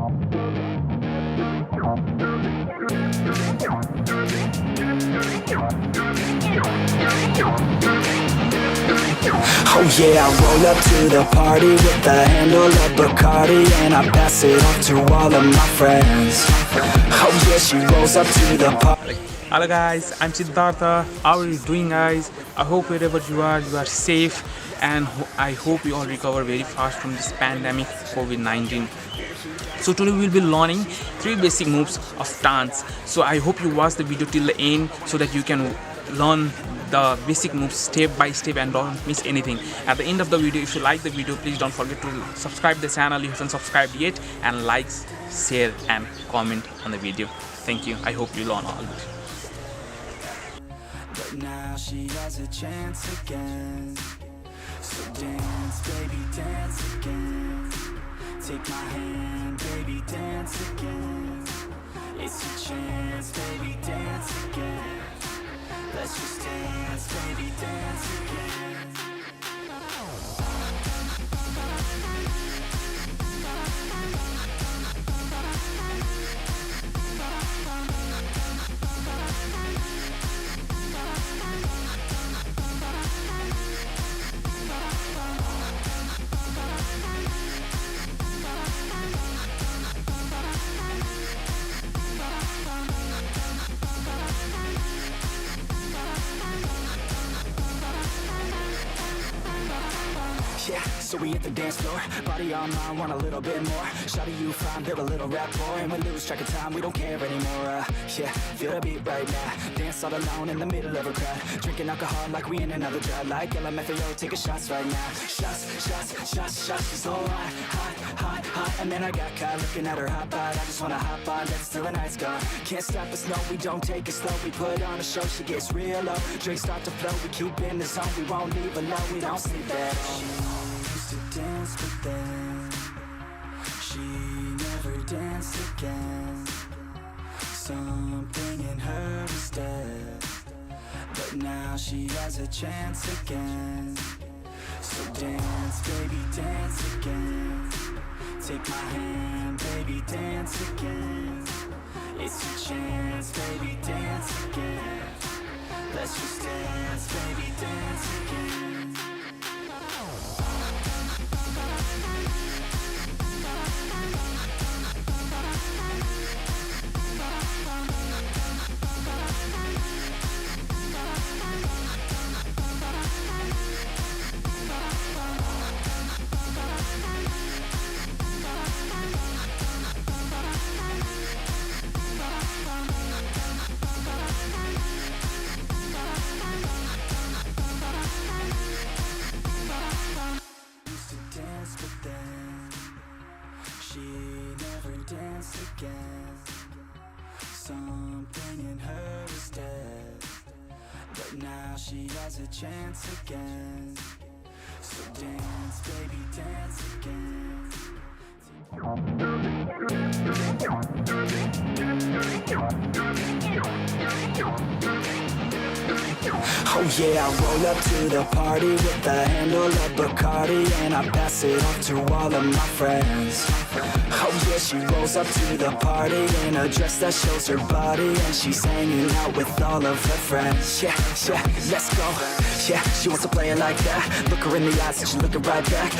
Oh yeah, I roll up to the party with the handle of Bacardi, and I pass it off to all of my friends. Oh yeah, she rolls up to the party. Hello guys, I'm Siddhartha. How are you doing guys? I hope wherever you are safe, and I hope you all recover very fast from this pandemic COVID-19. So today we will be learning 3 basic moves of dance. So I hope you watch the video till the end so that you can learn the basic moves step by step and don't miss anything. At the end of the video, if you like the video, please don't forget to subscribe the channel if you haven't subscribed yet, and like, share and comment on the video. Thank you. I hope you learn all of it. But now she has a chance again. So dance, baby, dance again. Take my hand, baby, dance again. It's your chance, baby, dance again. Let's just dance, baby, dance again. Yeah, so we hit the dance floor, body on mine, want a little bit more. Shawty, you fine, build a little rapport, and we lose track of time, we don't care anymore. Yeah, feel the beat right now, dance all alone in the middle of a crowd, drinking alcohol like we in another drought, like LMFAO, taking shots right now. Shots, shots, shots, shots, she's so hot, hot, hot, hot. And then I got caught looking at her hot bod, I just wanna hop on, dance till the night's gone. Can't stop us, no, we don't take it slow, we put on a show, she gets real low, drinks start to flow, we keep in the zone, we won't leave alone, we don't sleep at all. To dance, but then she never danced again. Something in her is dead, but now she has a chance again. So dance, baby, dance again. Take my hand, baby, dance again. It's your chance, baby, dance again. Let's just dance, baby, dance again. Dance again. Something in her is dead, but now she has a chance again. So dance, baby, dance again. Oh yeah, I roll up to the party with the handle of Bacardi, and I pass it off to all of my friends. Oh yeah, she rolls up to the party in a dress that shows her body, and she's hanging out with all of her friends. Yeah, yeah, let's go. Yeah, she wants to play it like that. Look her in the eyes and she's looking right back.